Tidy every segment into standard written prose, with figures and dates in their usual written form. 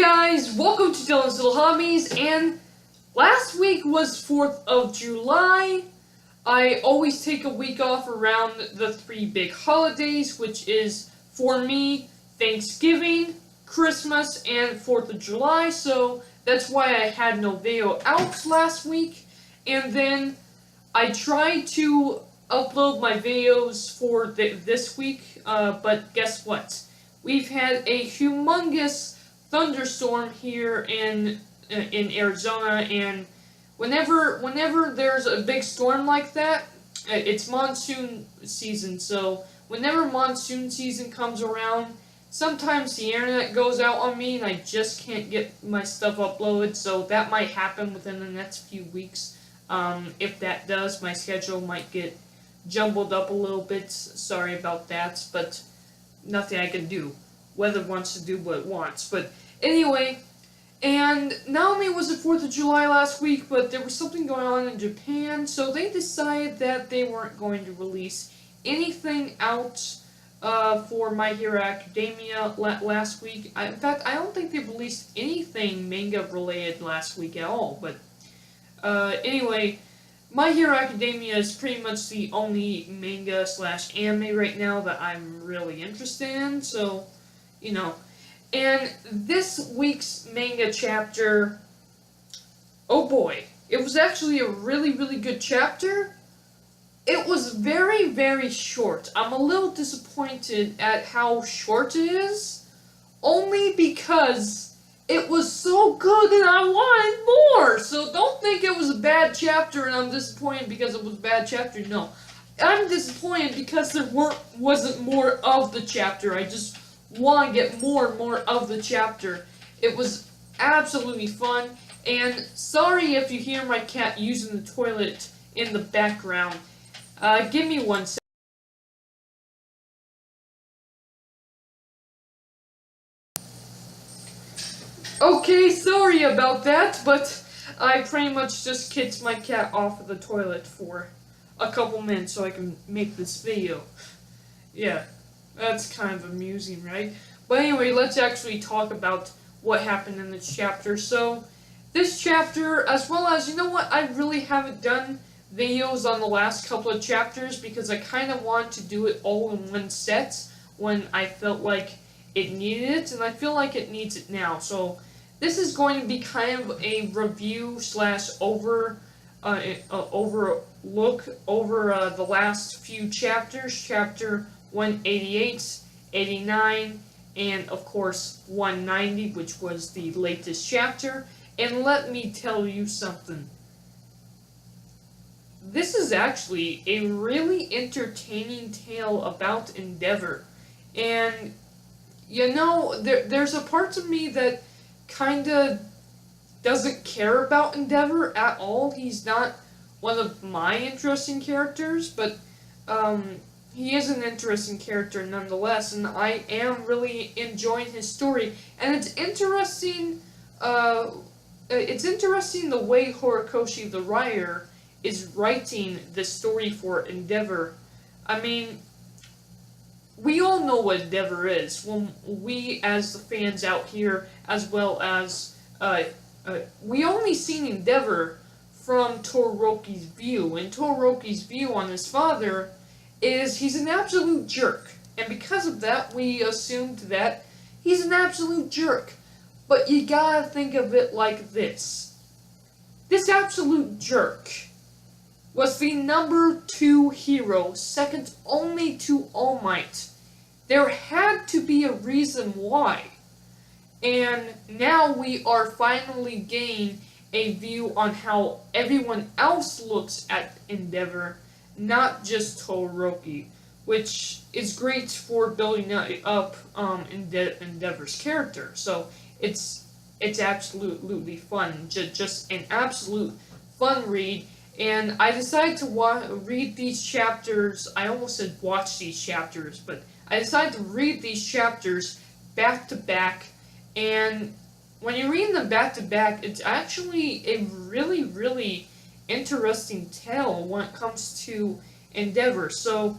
guys, welcome to Dylan's Little Hobbies, and last week was 4th of July. I always take a week off around the three big holidays, which is, for me, Thanksgiving, Christmas, and 4th of July, so that's why I had no video out last week. And then I tried to upload my videos for this week, but guess what? We've had a humongous thunderstorm here in Arizona, and whenever there's a big storm like that, it's monsoon season. So whenever monsoon season comes around, sometimes the internet goes out on me, and I just can't get my stuff uploaded. So that might happen within the next few weeks. If that does, my schedule might get jumbled up a little bit. Sorry about that, but nothing I can do. Weather wants to do what it wants. But anyway, and not only was it 4th of July last week, but there was something going on in Japan, so they decided that they weren't going to release anything out for My Hero Academia last week. In fact, I don't think they released anything manga-related last week at all, but anyway, My Hero Academia is pretty much the only manga/anime right now that I'm really interested in, so you know. And this week's manga chapter, oh boy, it was actually a really, really good chapter. It was very, very short. I'm a little disappointed at how short it is, only because it was so good and I wanted more. So don't think it was a bad chapter and I'm disappointed because it was a bad chapter. No, I'm disappointed because there wasn't more of the chapter. I just want to get more and more of the chapter. It was absolutely fun, and sorry if you hear my cat using the toilet in the background. Give me 1 second. Okay, sorry about that, but I pretty much just kicked my cat off of the toilet for a couple minutes so I can make this video. Yeah. That's kind of amusing, right? But anyway, let's actually talk about what happened in this chapter. So, this chapter, as well as, you know what, I really haven't done videos on the last couple of chapters because I kind of wanted to do it all in one set when I felt like it needed it, and I feel like it needs it now. So, this is going to be kind of a review / overlook over the last few chapters. Chapter 188, 89, and of course 190, which was the latest chapter. And let me tell you something. This is actually a really entertaining tale about Endeavor. And, you know, there's a part of me that kinda doesn't care about Endeavor at all. He's not one of my interesting characters, but, he is an interesting character nonetheless, and I am really enjoying his story. And it's interesting the way Horikoshi the writer is writing the story for Endeavor. I mean, we all know what Endeavor is. When we, as the fans out here, as well as we only seen Endeavor from Todoroki's view, and Todoroki's view on his father is he's an absolute jerk. And because of that, we assumed that he's an absolute jerk. But you gotta think of it like this. This absolute jerk was the number 2 hero, second only to All Might. There had to be a reason why. And now we are finally getting a view on how everyone else looks at Endeavor, not just Todoroki, which is great for building up Endeavor's character. So it's absolutely fun, just an absolute fun read. And I decided to read these chapters. I almost said watch these chapters, but I decided to read these chapters back to back. And when you're reading them back to back, it's actually a really, really interesting tale when it comes to Endeavor. So,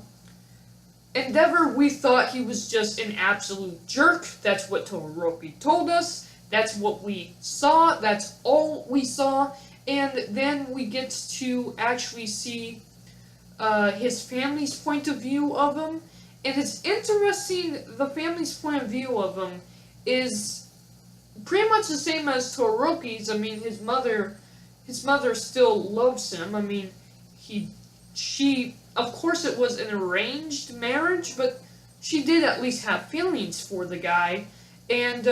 Endeavor, we thought he was just an absolute jerk. That's what Todoroki told us. That's what we saw, that's all we saw, and then we get to actually see his family's point of view of him. And it's interesting, the family's point of view of him is pretty much the same as Todoroki's. I mean, his mother still loves him. I mean, she, of course it was an arranged marriage, but she did at least have feelings for the guy, and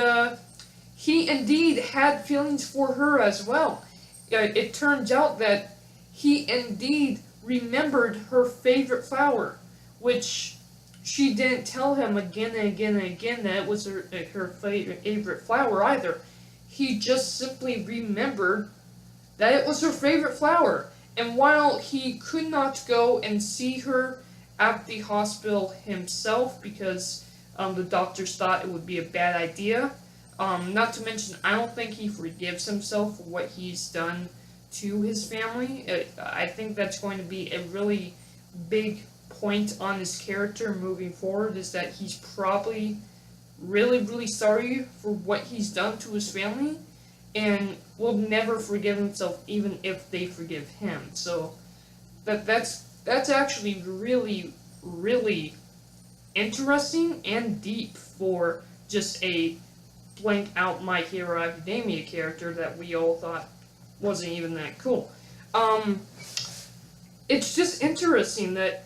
he indeed had feelings for her as well. It turns out that he indeed remembered her favorite flower, which she didn't tell him again and again and again that it was her favorite flower either. He just simply remembered that it was her favorite flower. And while he could not go and see her at the hospital himself because the doctors thought it would be a bad idea, not to mention, I don't think he forgives himself for what he's done to his family. I think that's going to be a really big point on his character moving forward, is that he's probably really, really sorry for what he's done to his family, and will never forgive himself even if they forgive him. So that's actually really, really interesting and deep for just a blank out My Hero Academia character that we all thought wasn't even that cool. It's just interesting that,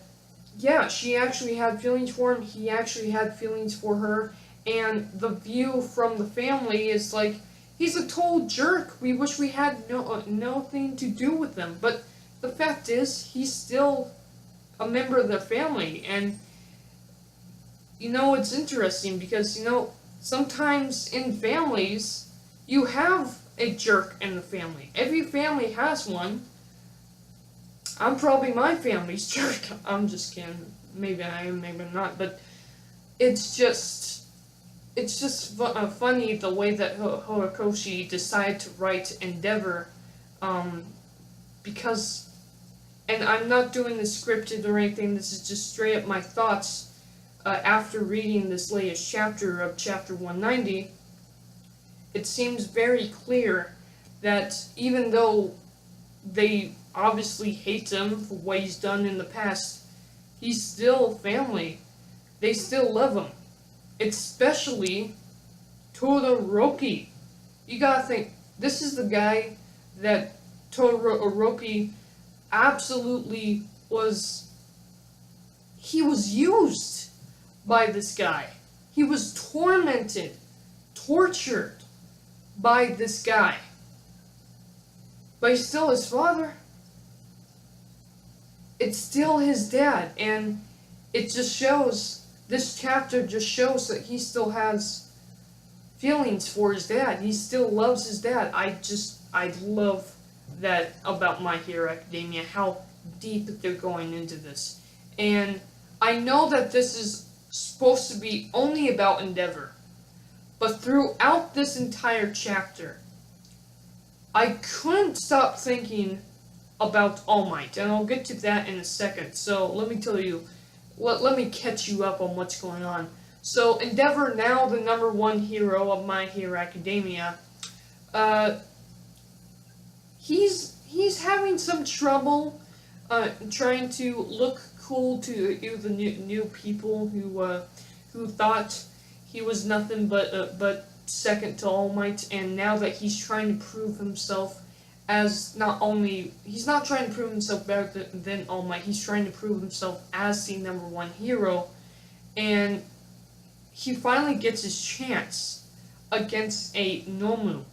yeah, she actually had feelings for him, he actually had feelings for her, and the view from the family is like, he's a total jerk, we wish we had nothing to do with him. But the fact is, he's still a member of the family, and, you know, it's interesting because, you know, sometimes in families, you have a jerk in the family. Every family has one. I'm probably my family's jerk. I'm just kidding. Maybe I am, maybe I'm not. But it's just funny the way that Horikoshi decided to write Endeavor, because, and I'm not doing this scripted or anything. This is just straight up my thoughts. After reading this latest chapter of chapter 190, it seems very clear that even though they obviously hate him for what he's done in the past, he's still family. They still love him. Especially Todoroki. You gotta think, this is the guy that Todoroki absolutely was. He was used by this guy. He was tormented, tortured by this guy. But he's still his father. It's still his dad, and it just shows, this chapter just shows that he still has feelings for his dad. He still loves his dad. I love that about My Hero Academia, how deep they're going into this. And I know that this is supposed to be only about Endeavor, but throughout this entire chapter, I couldn't stop thinking about All Might, and I'll get to that in a second. So let me tell you, let me catch you up on what's going on. So Endeavor, now the #1 hero of My Hero Academia, he's having some trouble trying to look cool to the new people who thought he was nothing but second to All Might, and now that he's trying to prove himself as he's not trying to prove himself better than All Might, he's trying to prove himself as the #1 hero, and he finally gets his chance against a Nomu.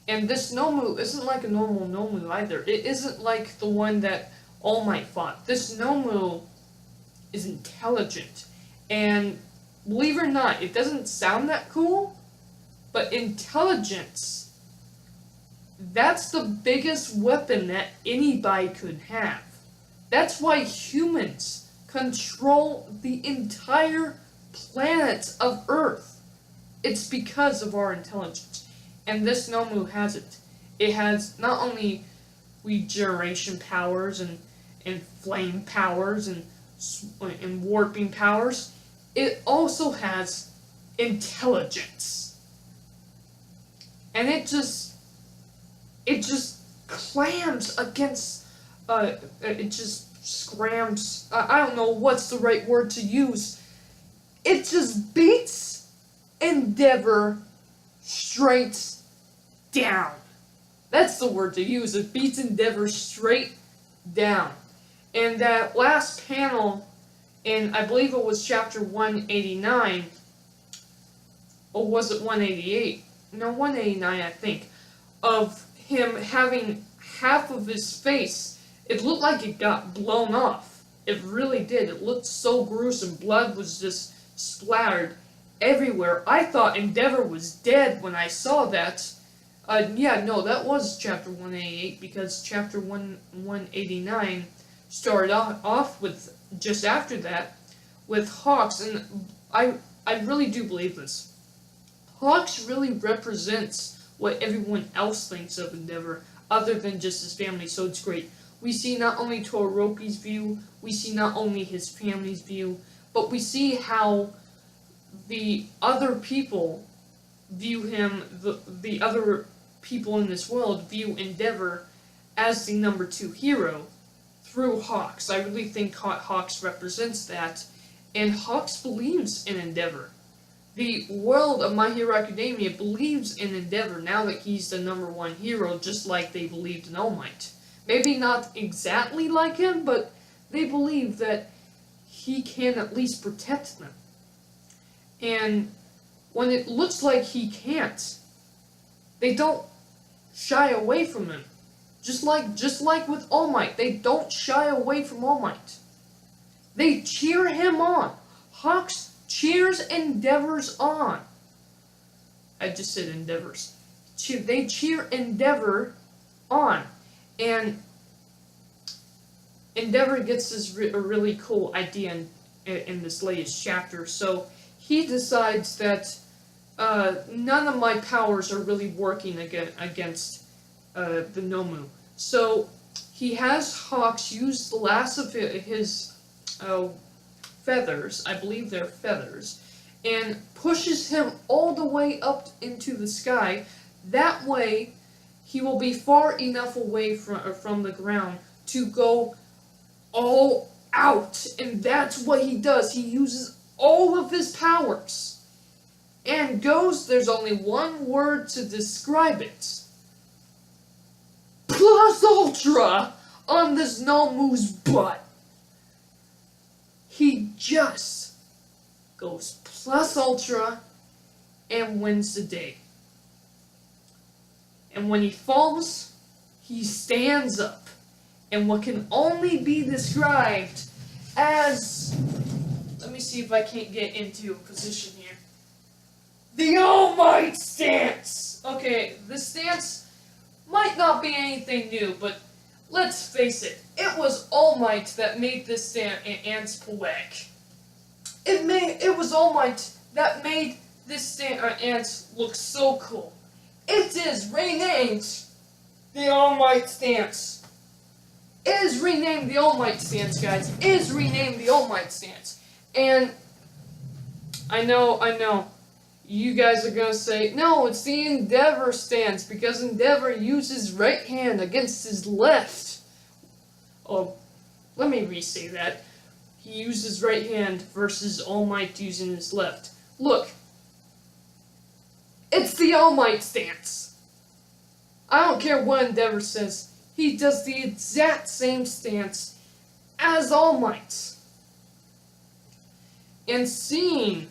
And this Nomu isn't like a normal Nomu either. It isn't like the one that All Might fought. This Nomu is intelligent, and believe it or not, it doesn't sound that cool, but intelligence, that's the biggest weapon that anybody could have. That's why humans control the entire planet of Earth. It's because of our intelligence. And this Nomu has it. It has not only regeneration powers and flame powers and warping powers, it also has intelligence. and it just clams against, it just scrams, I don't know what's the right word to use. It just beats Endeavor straight down. That's the word to use. It beats Endeavor straight down. And that last panel, in I believe it was chapter 189, or was it 188? No, 189, I think, of him having half of his face. It looked like it got blown off. It really did. It looked so gruesome. Blood was just splattered everywhere. I thought Endeavor was dead when I saw that. Yeah, no, that was chapter 188, because chapter 189 started off with, just after that, with Hawks, and I really do believe this. Hawks really represents what everyone else thinks of Endeavor, other than just his family, so it's great. We see not only Todoroki's view, we see not only his family's view, but we see how the other people view him, the other people in this world view Endeavor as the number 2 hero through Hawks. I really think Hawks represents that, and Hawks believes in Endeavor. The world of My Hero Academia believes in Endeavor now that he's the number 1 hero, just like they believed in All Might. Maybe not exactly like him, but they believe that he can at least protect them. And when it looks like he can't, they don't shy away from him. Just like with All Might, they don't shy away from All Might. They cheer him on. Hawks cheers Endeavors on. I just said Endeavors. They cheer Endeavor on. And Endeavor gets this a really cool idea in this latest chapter. So he decides that none of my powers are really working against the Nomu. So he has Hawks use the last of his feathers, I believe they're feathers, and pushes him all the way up into the sky. That way, he will be far enough away from the ground to go all out. And that's what he does. He uses all of his powers. And goes, there's only one word to describe it. Plus Ultra on this Nomu's butt. He just goes plus Ultra and wins the day. And when he falls, he stands up. And what can only be described as... Let me see if I can't get into a position here. The All Might stance! Okay, this stance might not be anything new, but let's face it. It was All Might that made this stance poetic. It was All Might that made this stance look so cool. It is renamed the All Might stance. It is renamed the All Might stance, guys. It is renamed the All Might stance. And I know, you guys are gonna say, no, it's the Endeavor stance, because Endeavor uses right hand against his left. Oh, let me re-say that. He uses right hand versus All Might using his left. Look, it's the All Might stance. I don't care what Endeavor says. He does the exact same stance as All Might. And seeing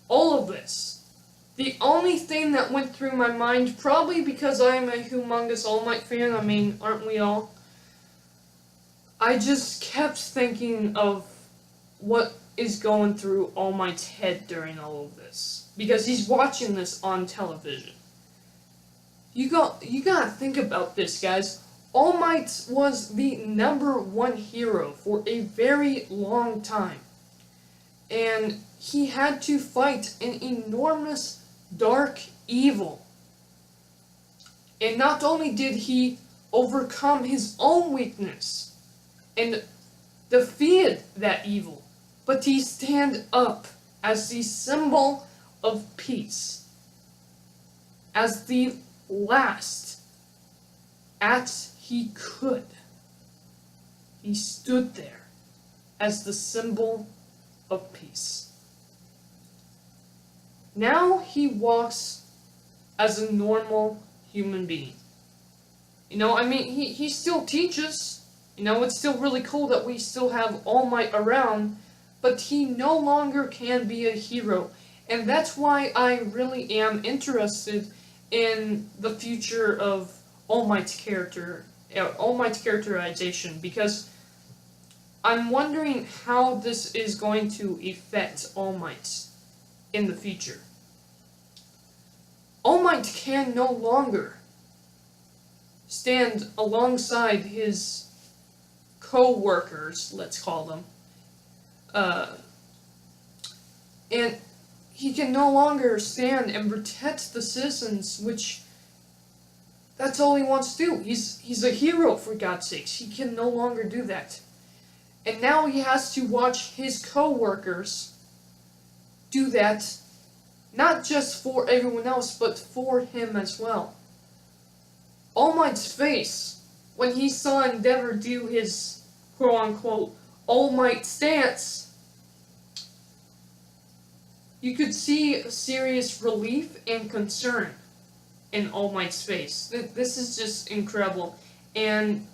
all of this, the only thing that went through my mind, probably because I am a humongous All Might fan, I mean, aren't we all? I just kept thinking of what is going through All Might's head during all of this. Because he's watching this on television. You gotta think about this, guys. All Might was the number 1 hero for a very long time. And he had to fight an enormous dark evil. And not only did he overcome his own weakness and defeated that evil, but he stand up as the symbol of peace, as the last as he could. He stood there as the symbol of peace. Now he walks as a normal human being. He still teaches. It's still really cool that we still have All Might around, but he no longer can be a hero. And that's why I really am interested in the future of All Might's characterization, because I'm wondering how this is going to affect All Might in the future. All Might can no longer stand alongside his co-workers, let's call them, and he can no longer stand and protect the citizens, which that's all he wants to do. He's a hero, for God's sakes. He can no longer do that. And now he has to watch his co-workers do that, not just for everyone else, but for him as well. All Might's face, when he saw Endeavor do his quote-unquote All Might stance, you could see a serious relief and concern in All Might's face. This is just incredible. And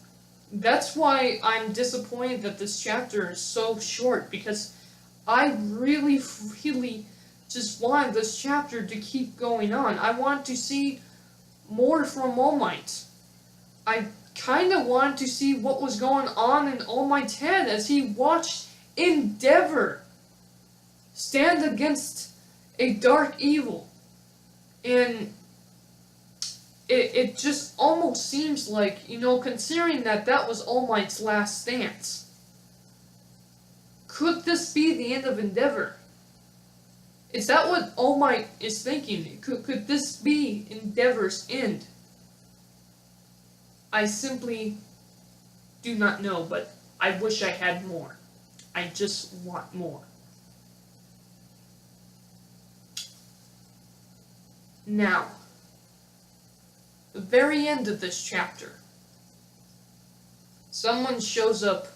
that's why I'm disappointed that this chapter is so short, because I really, really just want this chapter to keep going on. I want to see more from All Might. I kind of wanted to see what was going on in All Might's head as he watched Endeavor stand against a dark evil. And it just almost seems like, considering that was All Might's last stance, could this be the end of Endeavor? Is that what All Might is thinking? Could this be Endeavor's end? I simply do not know, but I wish I had more. I just want more. Now, the very end of this chapter, someone shows up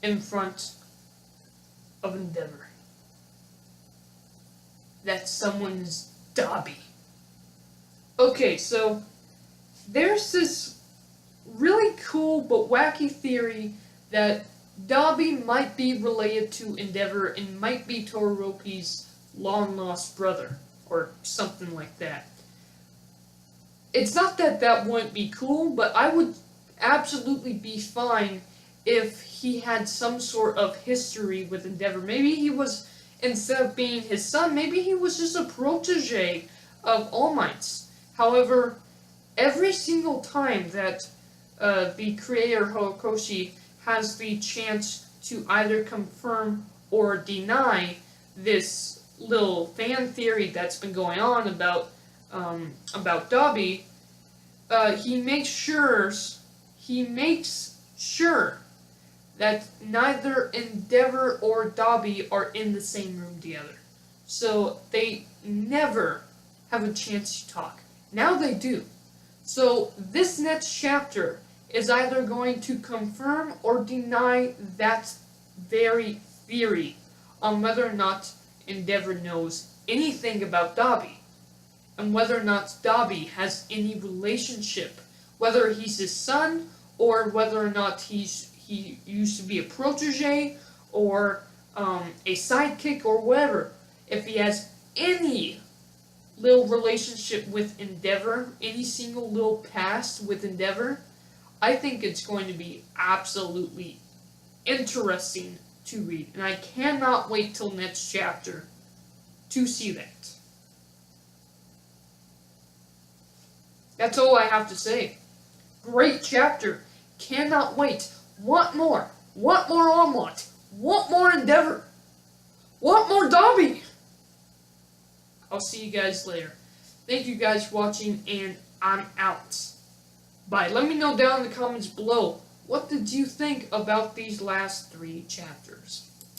in front of Endeavor. That someone is Dobby. Okay, so there's this really cool but wacky theory that Dobby might be related to Endeavor and might be Todoroki's long-lost brother, or something like that. It's not that that wouldn't be cool, but I would absolutely be fine if he had some sort of history with Endeavor. Maybe he was, instead of being his son, maybe he was just a protege of All Might's. However, every single time that the creator Horikoshi has the chance to either confirm or deny this little fan theory that's been going on about Dobby, he makes sure that neither Endeavor or Dobby are in the same room together. So they never have a chance to talk. Now they do. So this next chapter is either going to confirm or deny that very theory on whether or not Endeavor knows anything about Dobby, and whether or not Dobby has any relationship, whether he's his son, or whether or not he used to be a protege, or a sidekick, or whatever. If he has any little relationship with Endeavor, any single little past with Endeavor, I think it's going to be absolutely interesting to read. And I cannot wait till next chapter to see that. That's all I have to say. Great chapter. Cannot wait. Want more. Want more All Might. Want more Endeavor. Want more Dobby. I'll see you guys later. Thank you guys for watching, and I'm out. Bye. Let me know down in the comments below, what did you think about these last 3 chapters?